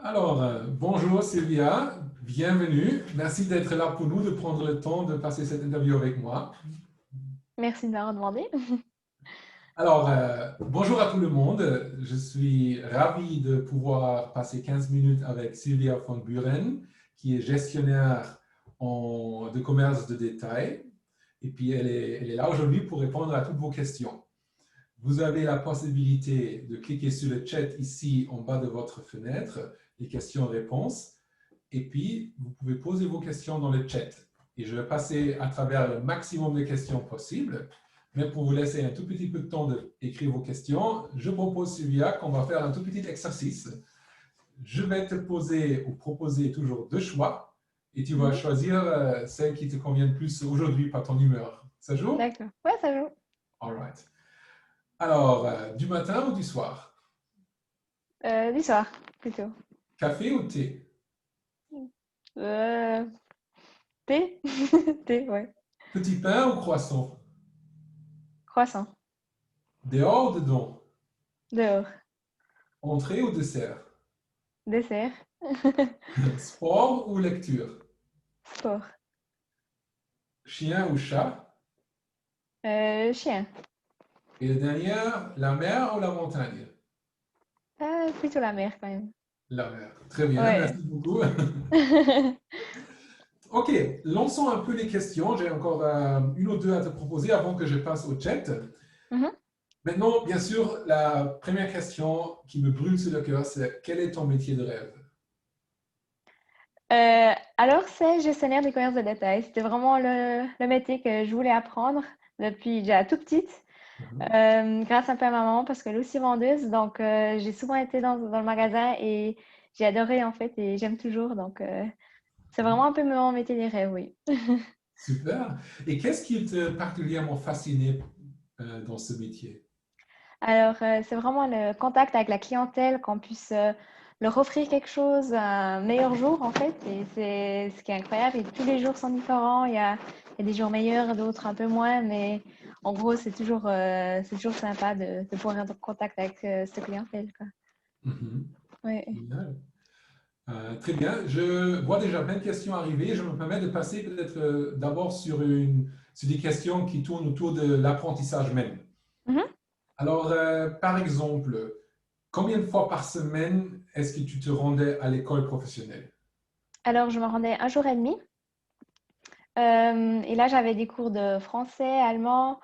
Bonjour Sylvia, bienvenue. Merci d'être là pour nous, de prendre le temps de passer cette interview avec moi. Merci de m'avoir demandé. Bonjour à tout le monde. Je suis ravi de pouvoir passer 15 minutes avec Sylvia von Buren, qui est gestionnaire de commerce de détail. Et puis, elle est là aujourd'hui pour répondre à toutes vos questions. Vous avez la possibilité de cliquer sur le chat ici en bas de votre fenêtre, les questions-réponses. Et puis, vous pouvez poser vos questions dans le chat. Et je vais passer à travers le maximum de questions possibles. Mais pour vous laisser un tout petit peu de temps d'écrire vos questions, je propose, Sylvia, qu'on va faire un tout petit exercice. Je vais te poser ou proposer toujours deux choix et tu vas Mhm. choisir celle qui te convient le plus aujourd'hui par ton humeur. Ça joue? D'accord. Ouais, ça joue. All right. Du matin ou du soir? Du soir, plutôt. Café ou thé? Euh, thé? Thé, ouais. Petit pain ou croissant? Croissant. Dehors ou dedans? Dehors. Entrée ou dessert? Dessert. Sport ou lecture? Sport. Chien ou chat? Chien. Et le dernier, la mer ou la montagne? Plutôt la mer, quand même. La mer. Très bien, Ouais. merci beaucoup. Ok, lançons un peu les questions. J'ai encore une ou deux à te proposer avant que je passe au chat. Mhm. Maintenant, bien sûr, la première question qui me brûle sur le cœur, c'est quel est ton métier de rêve? Alors, c'est gestionnaire du commerce de détail. C'était vraiment le métier que je voulais apprendre depuis déjà tout petite, Mhm. grâce un peu à ma maman, parce qu'elle est aussi vendeuse. Donc, j'ai souvent été dans le magasin et j'ai adoré, en fait, et j'aime toujours. Donc, c'est vraiment un peu mon métier des rêves, oui. Super. Et qu'est-ce qui te particulièrement fasciné dans ce métier? Alors, c'est vraiment le contact avec la clientèle, qu'on puisse leur offrir quelque chose, un meilleur jour en fait. Et c'est ce qui est incroyable. Et tous les jours sont différents. Il y a des jours meilleurs, d'autres un peu moins. Mais en gros, c'est toujours sympa de pouvoir être en contact avec cette clientèle, quoi. Mhm. Ouais. Génial. Très bien. Je vois déjà plein de questions arriver. Je me permets de passer peut-être d'abord sur des questions qui tournent autour de l'apprentissage même. Mhm. Par exemple, combien de fois par semaine est-ce que tu te rendais à l'école professionnelle? Alors, je me rendais un jour et demi. Et là, j'avais des cours de français, allemand,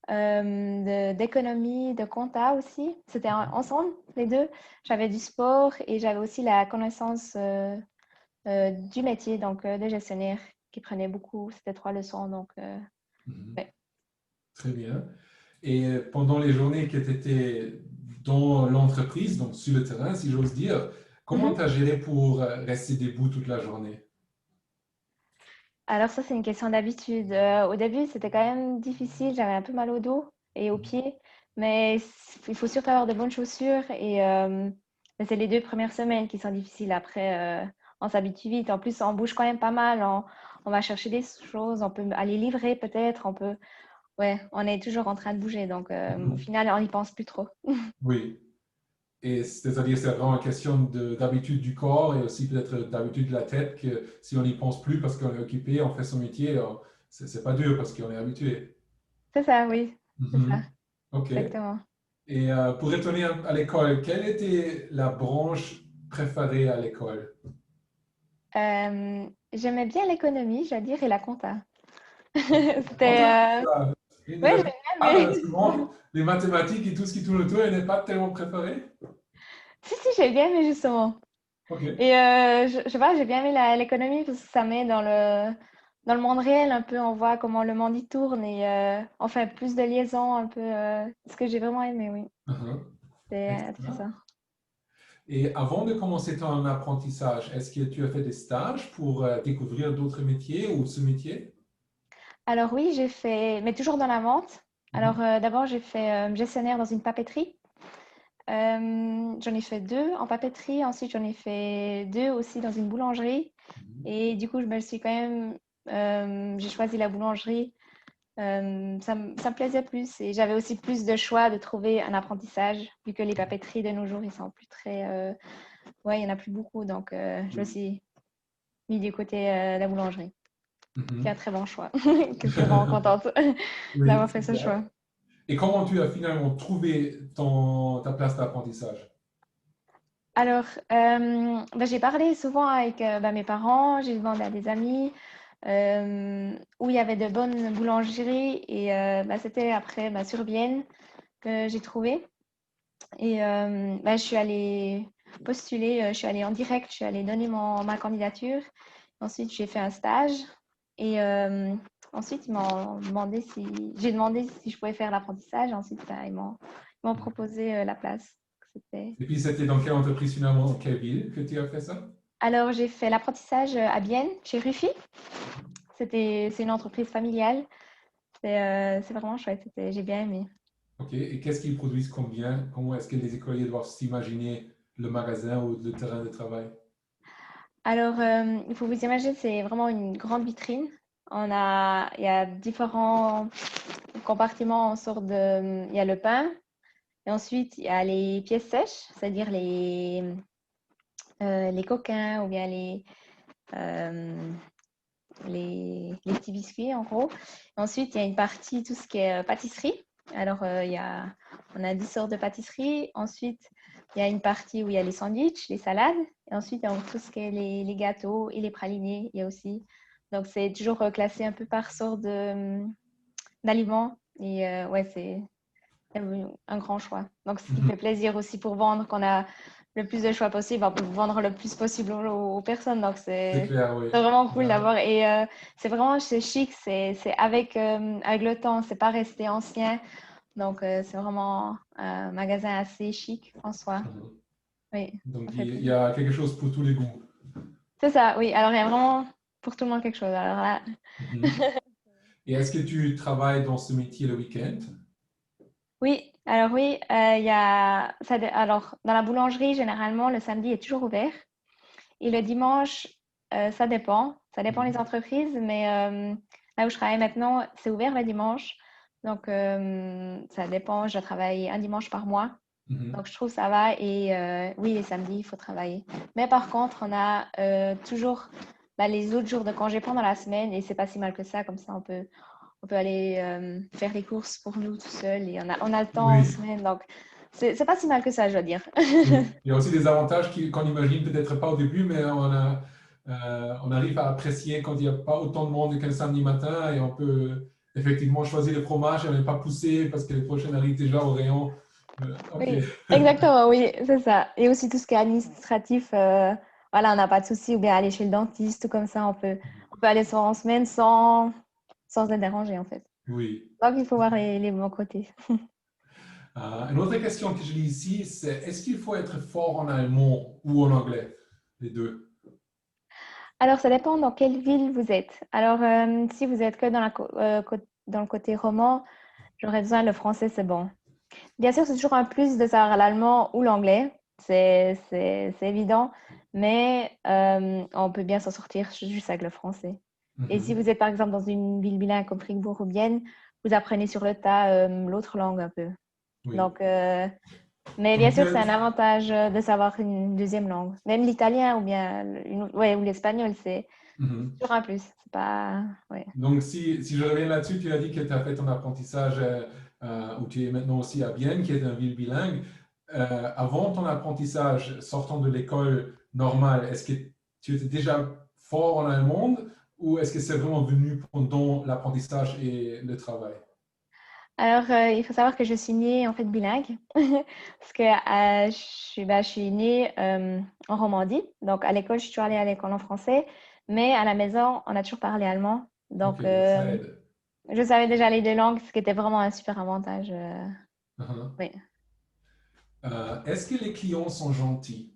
d'économie, de compta aussi. C'était ensemble, les deux. J'avais du sport et j'avais aussi la connaissance du métier, donc de gestionnaire, qui prenait beaucoup. C'était 3 leçons, donc Mhm. ouais. Très bien. Et pendant les journées que tu étais dans l'entreprise, donc sur le terrain, si j'ose dire, comment Mhm. tu as géré pour rester debout toute la journée? Alors ça, c'est une question d'habitude. Au début, c'était quand même difficile. J'avais un peu mal au dos et aux pieds, mais il faut surtout avoir de bonnes chaussures et c'est les 2 premières semaines qui sont difficiles. Après, on s'habitue vite. En plus, on bouge quand même pas mal. On va chercher des choses. On peut aller livrer peut-être. Ouais, on est toujours en train de bouger. Donc, au Mhm. final, on n'y pense plus trop. Oui. Et c'est-à-dire, c'est vraiment une question d'habitude du corps et aussi peut-être d'habitude de la tête que si on n'y pense plus parce qu'on est occupé, on fait son métier, c'est pas dur parce qu'on est habitué. C'est ça, oui. C'est ça, Mhm. OK. exactement. Et pour retourner à l'école, quelle était la branche préférée à l'école? J'aimais bien l'économie, je dois dire, et la compta. Quand C'était, ça, ouais, souvent, les mathématiques et tout ce qui tourne autour, elle n'est pas tellement préparée. si, j'ai bien aimé justement. OK. Et je sais pas, j'ai bien aimé l'économie parce que ça met dans le monde réel un peu, on voit comment le monde y tourne et on fait plus de liaisons un peu, ce que j'ai vraiment aimé, oui. Mhm. C'est Excellent. ça. Et avant de commencer ton apprentissage, est-ce que tu as fait des stages pour découvrir d'autres métiers ou ce métier? Alors oui, j'ai fait, mais toujours dans la vente. Mhm. Alors d'abord, j'ai fait gestionnaire dans une papeterie. J'en ai fait 2 en papeterie, ensuite j'en ai fait 2 aussi dans une boulangerie Mhm. et du coup, je me suis quand même, j'ai choisi la boulangerie Ça me plaisait plus et j'avais aussi plus de choix de trouver un apprentissage vu que les papeteries de nos jours, ils sont plus très... ouais, il n'y en a plus beaucoup. Donc, je me Oui. suis mis du côté de la boulangerie, qui est un Mhm. très bon choix, que je suis vraiment contente Oui, d'avoir fait ce super. choix. Et comment tu as finalement trouvé ta place d'apprentissage? Alors, j'ai parlé souvent avec mes parents, j'ai demandé à des amis où il y avait de bonnes boulangeries et c'était après sur Vienne que j'ai trouvé. Et je suis allée postuler, je suis allée en direct, je suis allée donner ma candidature. Ensuite, j'ai fait un stage et ensuite, j'ai demandé si je pouvais faire l'apprentissage. Ensuite, ils m'ont proposé la place. C'était... Et puis, c'était dans quelle entreprise finalement, dans quelle ville que tu as fait ça? Alors, j'ai fait l'apprentissage à Bienne, chez Rufi. C'est une entreprise familiale. C'est vraiment chouette. J'ai bien aimé. Ok. Et qu'est-ce qu'ils produisent combien? Comment est-ce que les écoliers doivent s'imaginer le magasin ou le terrain de travail? Alors, il faut vous imaginer, c'est vraiment une grande vitrine. Il y a différents compartiments en sorte de... Il y a le pain, et ensuite il y a les pièces sèches, c'est-à-dire les coquins ou bien euh, les petits biscuits en gros. Ensuite, il y a une partie, tout ce qui est pâtisserie. Alors, on a 10 sortes de pâtisserie. Ensuite, il y a une partie où il y a les sandwichs, les salades. Et ensuite, il y a tout ce qui est les gâteaux et les pralinés. Il y a aussi. Donc, c'est toujours classé un peu par sorte d'aliments. Et ouais, c'est un grand choix. Donc, ce qui fait plaisir aussi pour vendre, qu'on a le plus de choix possible, pour vendre le plus possible aux personnes. Donc, C'est clair, oui. c'est vraiment cool Euh, d'avoir. Et c'est chic, c'est avec le temps, c'est pas resté ancien. Donc, c'est vraiment un magasin assez chic en soi. mhm. Oui, Donc, ça fait il y plaisir. a quelque chose pour tous les goûts. C'est ça, oui. Alors, il y a vraiment pour tout le monde quelque chose. Alors là, Mhm. Et est-ce que tu travailles dans ce métier le week-end? oui, alors oui, alors dans la boulangerie, généralement, le samedi est toujours ouvert. Et le dimanche, ça dépend. Ça dépend des Mhm. entreprises, mais là où je travaille maintenant, c'est ouvert le dimanche. Donc, ça dépend. Je travaille un dimanche par mois. Mhm. Donc, je trouve que ça va. Et oui, les samedis, il faut travailler. Mais par contre, on a toujours les autres jours de congé pendant la semaine. Et c'est pas si mal que ça. Comme ça, on peut aller faire les courses pour nous tout seul. Et on a le temps en Oui, semaine. Donc, c'est pas si mal que ça, je dois dire. oui. Il y a aussi des avantages qu'on imagine peut-être pas au début, mais on arrive à apprécier quand il n'y a pas autant de monde qu'un samedi matin et on peut effectivement choisir le fromage et on n'est pas poussé parce que les prochaines arrivent déjà au rayon. Ok. Oui, exactement, oui, c'est ça. Et aussi tout ce qui est administratif, voilà, on n'a pas de souci, ou bien aller chez le dentiste ou comme ça, on peut aller soit en semaine sans être dérangé en fait. Oui. Donc il faut voir les bons côtés. Une autre question que je lis ici, c'est est-ce qu'il faut être fort en allemand ou en anglais? Les deux. Alors ça dépend dans quelle ville vous êtes. Alors si vous êtes que dans le côté roman, j'aurais besoin le français, c'est bon. Bien sûr, c'est toujours un plus de savoir l'allemand ou l'anglais, c'est évident, mais on peut bien s'en sortir juste avec le français. Et si Mhm. vous êtes par exemple dans une ville bilingue comme Fribourg ou Bienne, vous apprenez sur le tas l'autre langue un peu. Oui. Donc, mais bien Donc, sûr, c'est un avantage de savoir une deuxième langue. Même l'italien ou bien ouais, ou l'espagnol, c'est mhm. toujours un plus. C'est pas, ouais. Donc, si je reviens là-dessus, tu as dit que tu as fait ton apprentissage où tu es maintenant aussi à Vienne, qui est une ville bilingue. Avant ton apprentissage, sortant de l'école normale, est-ce que tu étais déjà fort en allemand ou est-ce que c'est vraiment venu pendant l'apprentissage et le travail? Alors, il faut savoir que je suis née en fait bilingue parce que je suis née en Romandie. Donc, à l'école, je suis toujours allée à l'école en français, mais à la maison, on a toujours parlé allemand. Ok, Donc, ça aide. je savais déjà les deux langues, ce qui était vraiment un super avantage. Mhm. Oui. Est-ce que les clients sont gentils?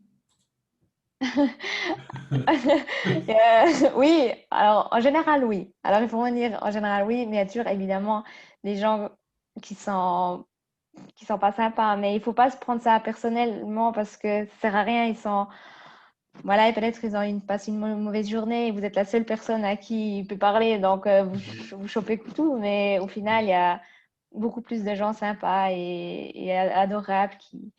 Oui, alors en général, oui. Alors, il faut me dire en général, oui, mais il y a toujours évidemment des gens qui sont pas sympas, mais il faut pas se prendre ça personnellement parce que ça sert à rien. voilà, et peut-être ils ont passé une mauvaise journée et vous êtes la seule personne à qui il peut parler, donc vous chopez tout. Mais au final, il y a beaucoup plus de gens sympas et adorables qui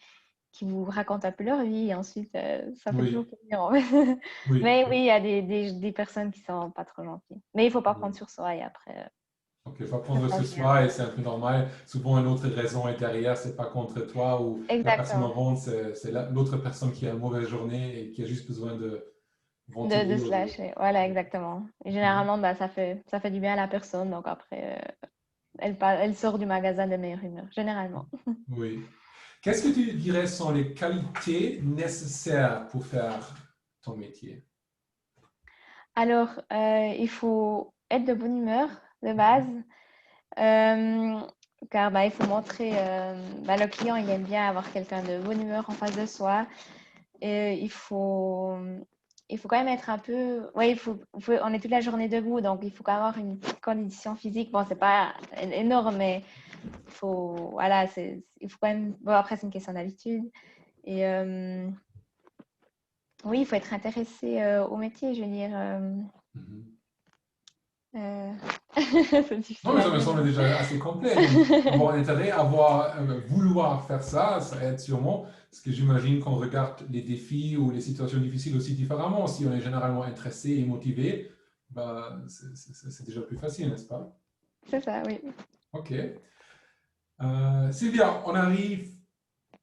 vous racontent un peu leur vie. Et ensuite, ça fait toujours Oui, plaisir, en fait. oui, Mais oui, il y a des personnes qui sont pas trop gentilles. Mais il ne faut pas prendre oui. sur soi et après, Ok, pas ça prendre se ce passe bien. soi et c'est un peu normal. Souvent, une autre raison est derrière, c'est pas contre toi ou la personne en Exactement. vente, c'est l'autre personne qui a une mauvaise journée et qui a juste besoin de De ventiler. se lâcher. Voilà, exactement. Et Mhm. généralement, bah, ça fait du bien à la personne. Donc après, elle sort du magasin de meilleure humeur, généralement. Oui. Qu'est-ce que tu dirais sont les qualités nécessaires pour faire ton métier? Alors, il faut être de bonne humeur de base, Mhm. euh, car bah, il faut montrer, bah, le client, il aime bien avoir quelqu'un de bonne humeur en face de soi. Et il faut quand même être un peu, ouais, on est toute la journée debout, donc il faut quand même avoir une condition physique. Bon, c'est pas énorme, mais il faut, voilà, il faut quand même, bon, après, c'est une question d'habitude. Et oui, il faut être intéressé au métier, je veux dire. Mhm. Euh, c'est Non, difficile mais à ça me dire. semble déjà assez complet. Donc, avoir un intérêt, vouloir faire ça, ça aide sûrement. Parce que j'imagine qu'on regarde les défis ou les situations difficiles aussi différemment. Si on est généralement intéressé et motivé, bah, c'est déjà plus facile, n'est-ce pas? C'est ça, oui. OK. Sylvia, on arrive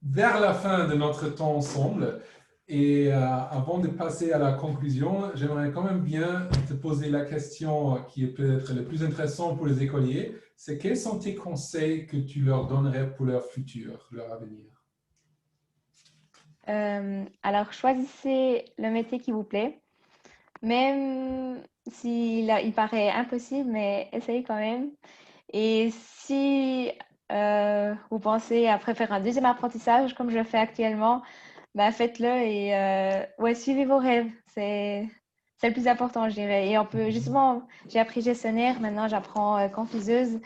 vers la fin de notre temps ensemble. Et avant de passer à la conclusion, j'aimerais quand même bien te poser la question qui est peut-être le plus intéressant pour les écoliers. C'est quels sont tes conseils que tu leur donnerais pour leur futur, leur avenir? Alors, choisissez le métier qui vous plaît, même s'il il paraît impossible, mais essayez quand même. Et si vous pensez après faire un deuxième apprentissage, comme je le fais actuellement, bah, faites-le et ouais, suivez vos rêves. C'est le plus important, je dirais. Et on peut, Mhm. justement, j'ai appris gestionnaire, maintenant j'apprends confiseuse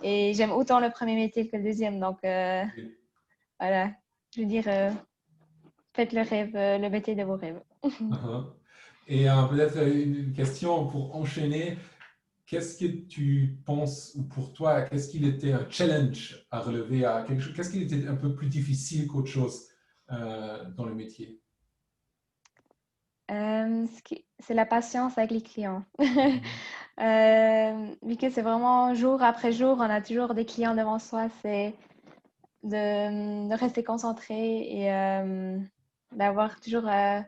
et j'aime autant le premier métier que le deuxième. Donc Oui. voilà, je veux dire, faites le rêve, le métier de vos rêves. Uh-huh. Et peut-être une question pour enchaîner. Qu'est-ce que tu penses, ou pour toi, qu'est-ce qu'il était un challenge à relever, à quelque chose, qu'est-ce qui était un peu plus difficile qu'autre chose dans le métier? C'est la patience avec les clients. Mhm. Vu que c'est vraiment jour après jour, on a toujours des clients devant soi, c'est de rester concentré et d'avoir toujours euh,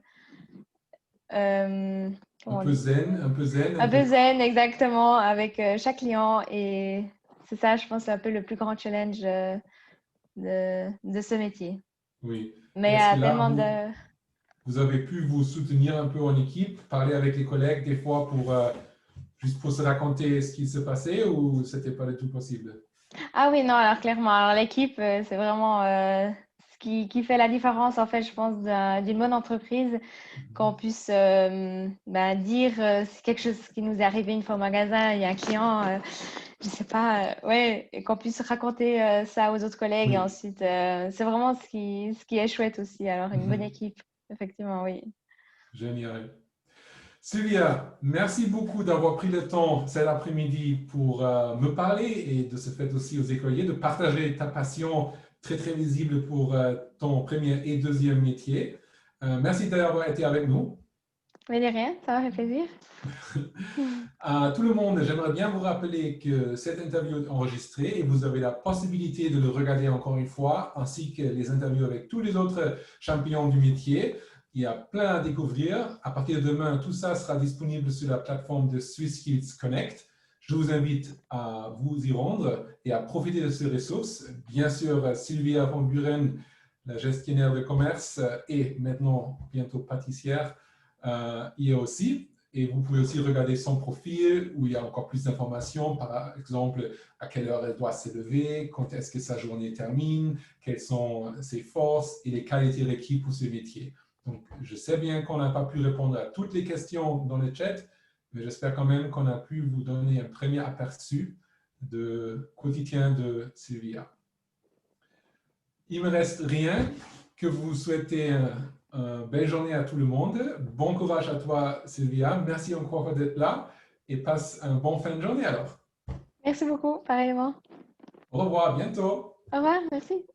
comment on dit? Un peu zen, un Un peu peu. zen exactement avec chaque client. Et c'est ça, je pense, c'est un peu le plus grand challenge de ce métier. Oui. Mais Et il y est-ce que a là, tellement de... vous avez pu vous soutenir un peu en équipe, parler avec les collègues des fois pour juste pour se raconter ce qui se passait ou c'était pas du tout possible? Ah oui, non, alors clairement, alors l'équipe, c'est vraiment ce qui fait la différence, en fait, je pense, d'une bonne entreprise, qu'on Mhm. puisse ben, dire c'est quelque chose qui nous est arrivé une fois au magasin, il y a un client, je sais pas, ouais, et qu'on puisse raconter ça aux autres collègues, et Oui. ensuite, c'est vraiment ce qui est chouette aussi, alors une bonne Mhm. équipe, effectivement, oui. Génial. Sylvia, merci beaucoup d'avoir pris le temps cet après-midi pour me parler et de ce fait aussi aux écoliers de partager ta passion très très visible pour ton premier et deuxième métier. Merci d'avoir été avec nous. Mais de rien, ça m'a fait plaisir. À tout le monde, j'aimerais bien vous rappeler que cette interview est enregistrée et vous avez la possibilité de le regarder encore une fois, ainsi que les interviews avec tous les autres champions du métier. Il y a plein à découvrir. À partir de demain, tout ça sera disponible sur la plateforme de SwissSkills Connect. Je vous invite à vous y rendre et à profiter de ces ressources. Bien sûr, Sylvia von Buren, la gestionnaire de commerce et maintenant bientôt pâtissière, y est aussi. Et vous pouvez aussi regarder son profil où il y a encore plus d'informations, par exemple à quelle heure elle doit se lever, quand est-ce que sa journée termine, quelles sont ses forces et les qualités requises pour ce métier. Donc, je sais bien qu'on n'a pas pu répondre à toutes les questions dans le chat, mais j'espère quand même qu'on a pu vous donner un premier aperçu de quotidien de Sylvia. Il me reste rien que vous souhaitez une belle journée à tout le monde. Bon courage à toi, Sylvia. Merci encore d'être là et passe un bon fin de journée alors. Merci beaucoup, pareillement. Au revoir, à bientôt. Au revoir, merci.